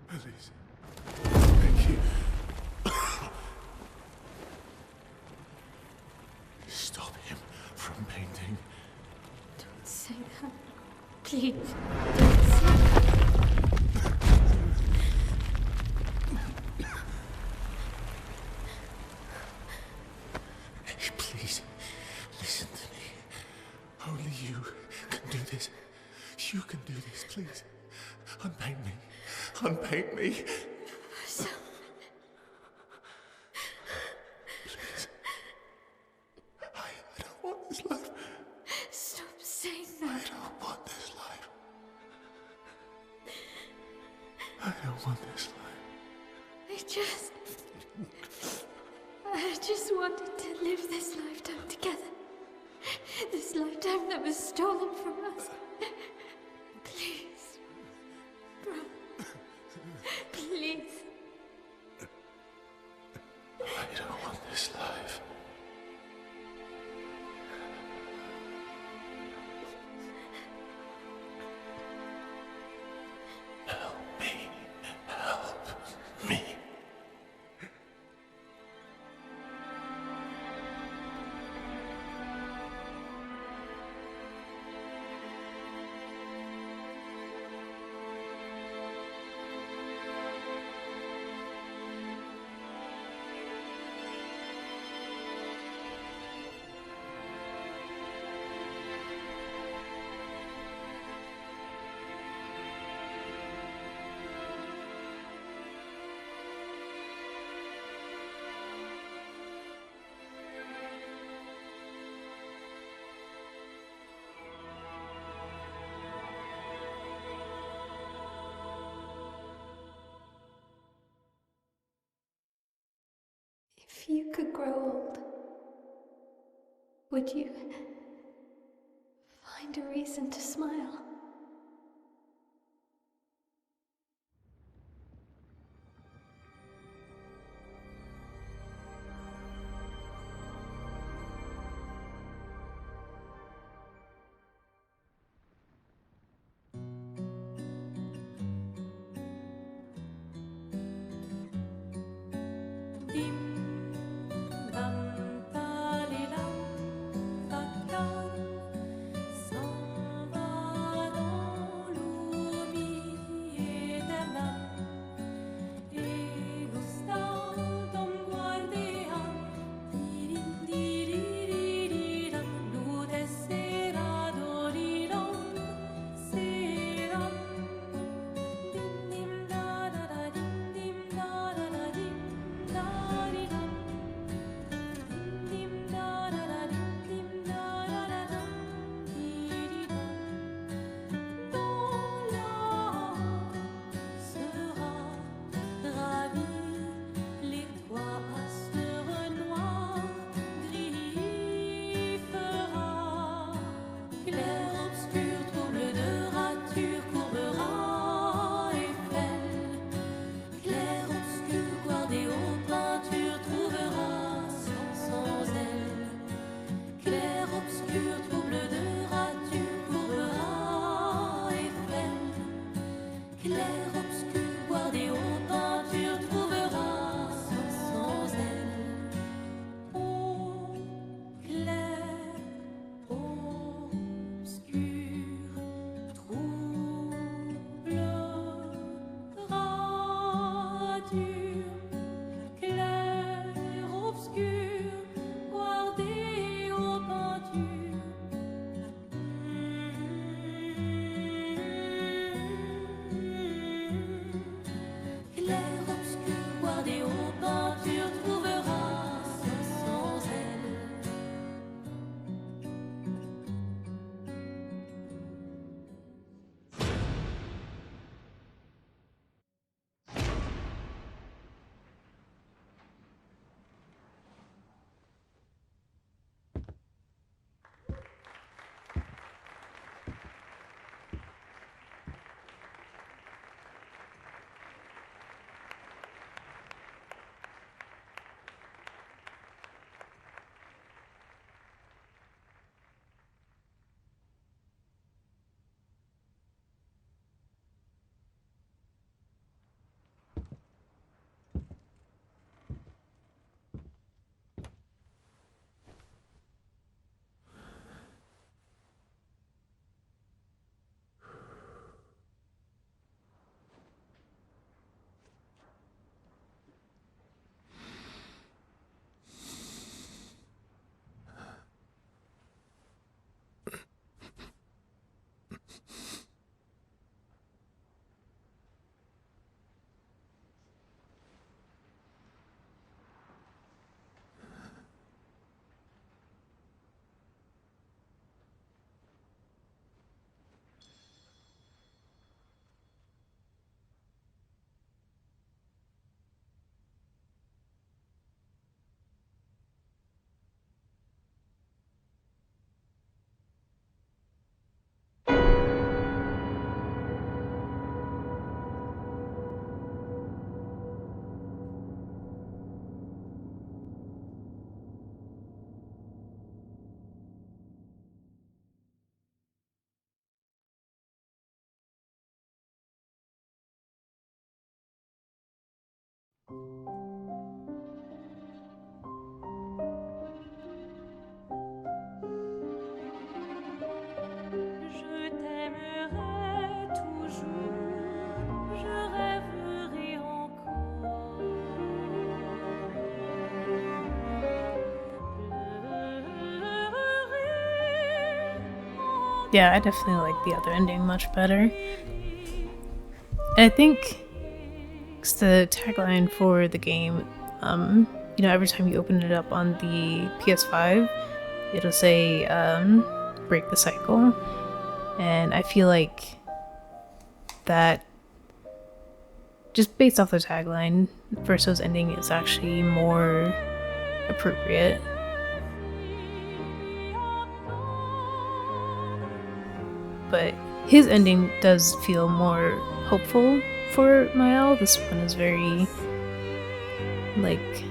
Please. Thank you. Stop him from painting. Don't say that. Please. Don't say that. Hey, please, listen to me. Only you can do this. You can do this, please. Unpaint me. Unpaint me. Please. I don't want this life. Stop saying I that. don't want this life. I don't want this life. I just wanted to live this lifetime together. This lifetime that was stolen from us. Please. Bro. Please. I don't want this life. Help me. Help me. If you could grow old, would you find a reason to smile? Je t'aimerai toujours, je rêverai encore. Yeah, I definitely like the other ending much better. And I think it's the tagline for the game, you know, every time you open it up on the PS5, it'll say, break the cycle. And I feel like that, just based off the tagline, Verso's ending is actually more appropriate. But his ending does feel more hopeful for Mael. This one is very, like,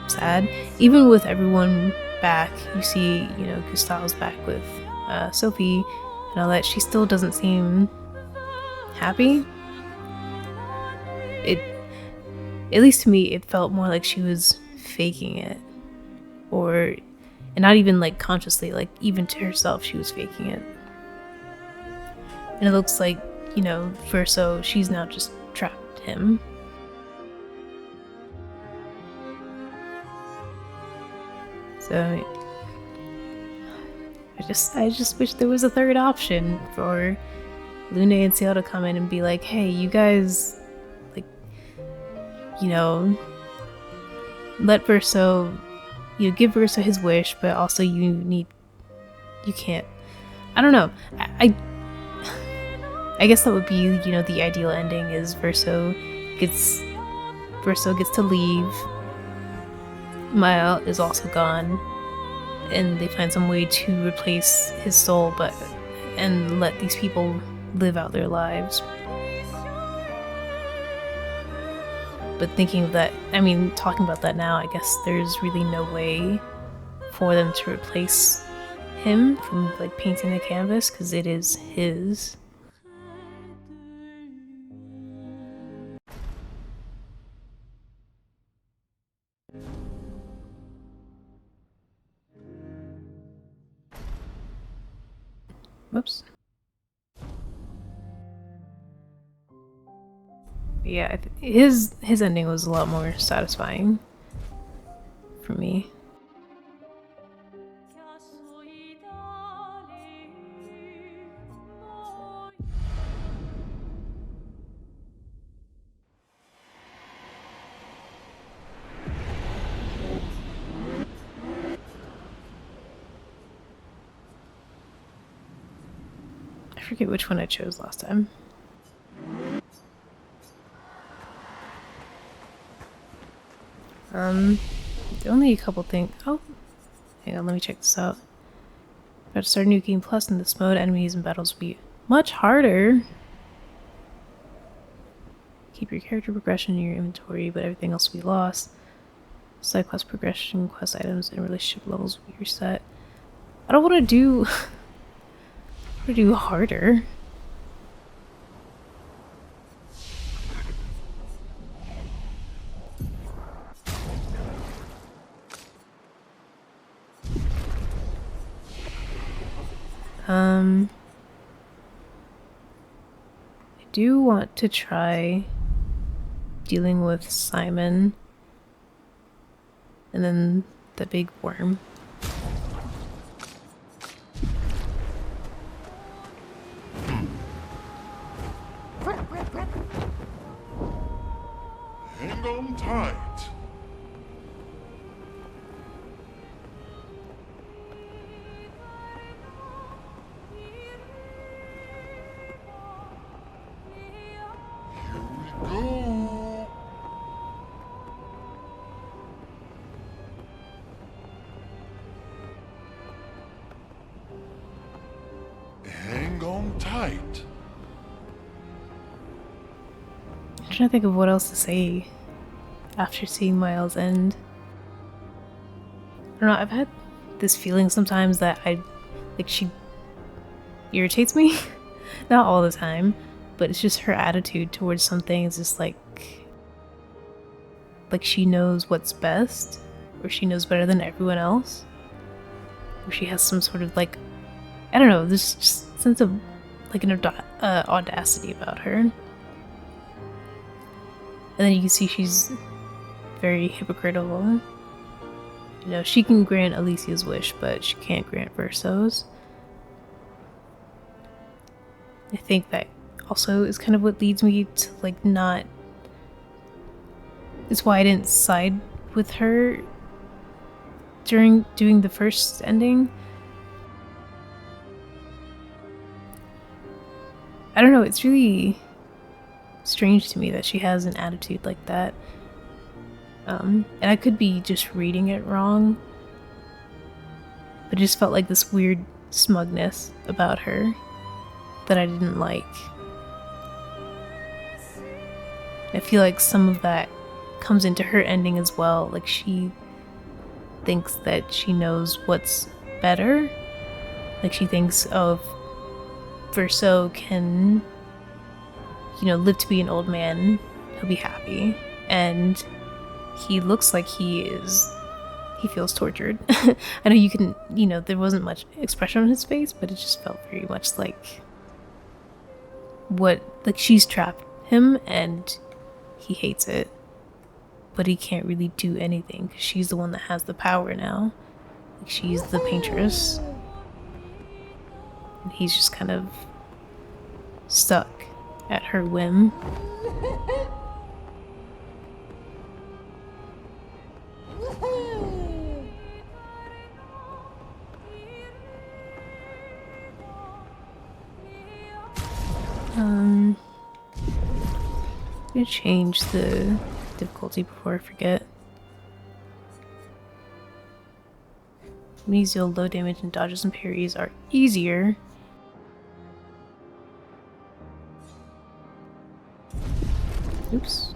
sad. Even with everyone back, you see, you know, Gustave's back with Sophie and all that, she still doesn't seem happy. At least to me, it felt more like she was faking it. And not even like consciously, like even to herself, she was faking it. And it looks like, you know, Verso, she's now just trapped him. So I just wish there was a third option for Lune and Ciel to come in and be like, hey, you guys, like, you know, let Verso, you know, give Verso his wish, but also you can't, I don't know, I guess that would be, you know, the ideal ending is Verso gets to leave, Mael is also gone, and they find some way to replace his soul, and let these people live out their lives. But thinking of that, I mean, talking about that now, I guess there's really no way for them to replace him from, like, painting the canvas, because it is his. Whoops. Yeah, his ending was a lot more satisfying for me. I forget which one I chose last time. There are only a couple things. Oh, hang on, let me check this out. About to start a new game plus in this mode, enemies and battles will be much harder. Keep your character progression in your inventory, but everything else will be lost. Side quest progression, quest items, and relationship levels will be reset. I don't want to do. Harder. I do want to try dealing with Simon and then the big worm. Hang on tight. Here we go. Hang on tight. I'm trying to think of what else to say after seeing Miles end. I don't know, I've had this feeling sometimes that she irritates me. Not all the time, but it's just her attitude towards something is just like, like she knows what's best, or she knows better than everyone else, or she has some sort of like, I don't know, this just sense of like an audacity about her. And then you can see she's very hypocritical. You know, she can grant Alicia's wish, but she can't grant Verso's. I think that also is kind of what leads me to like not. It's why I didn't side with her during doing the first ending. I don't know, it's really strange to me that she has an attitude like that. And I could be just reading it wrong, but it just felt like this weird smugness about her that I didn't like. I feel like some of that comes into her ending as well. Like she thinks that she knows what's better. Like she thinks of Verso can, you know, live to be an old man, he'll be happy. And he looks like he feels tortured. I know you can, you know, there wasn't much expression on his face, but it just felt very much like she's trapped him and he hates it, but he can't really do anything because she's the one that has the power now. Like she's the paintress, and he's just kind of stuck at her whim. I'm gonna change the difficulty before I forget. Mesial, low damage, and dodges and parries are easier. Oops.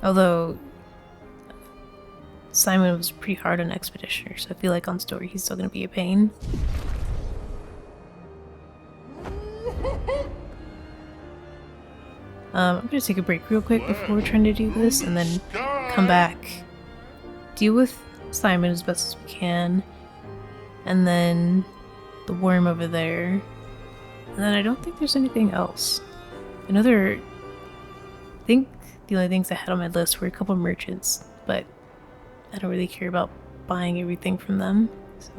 Although Simon was pretty hard on Expeditioner, so I feel like on story he's still gonna be a pain. I'm gonna take a break real quick before trying to do this, and then come back, deal with Simon as best as we can, and then the worm over there, and then I don't think there's anything else. I think the only things I had on my list were a couple merchants, but I don't really care about buying everything from them, so.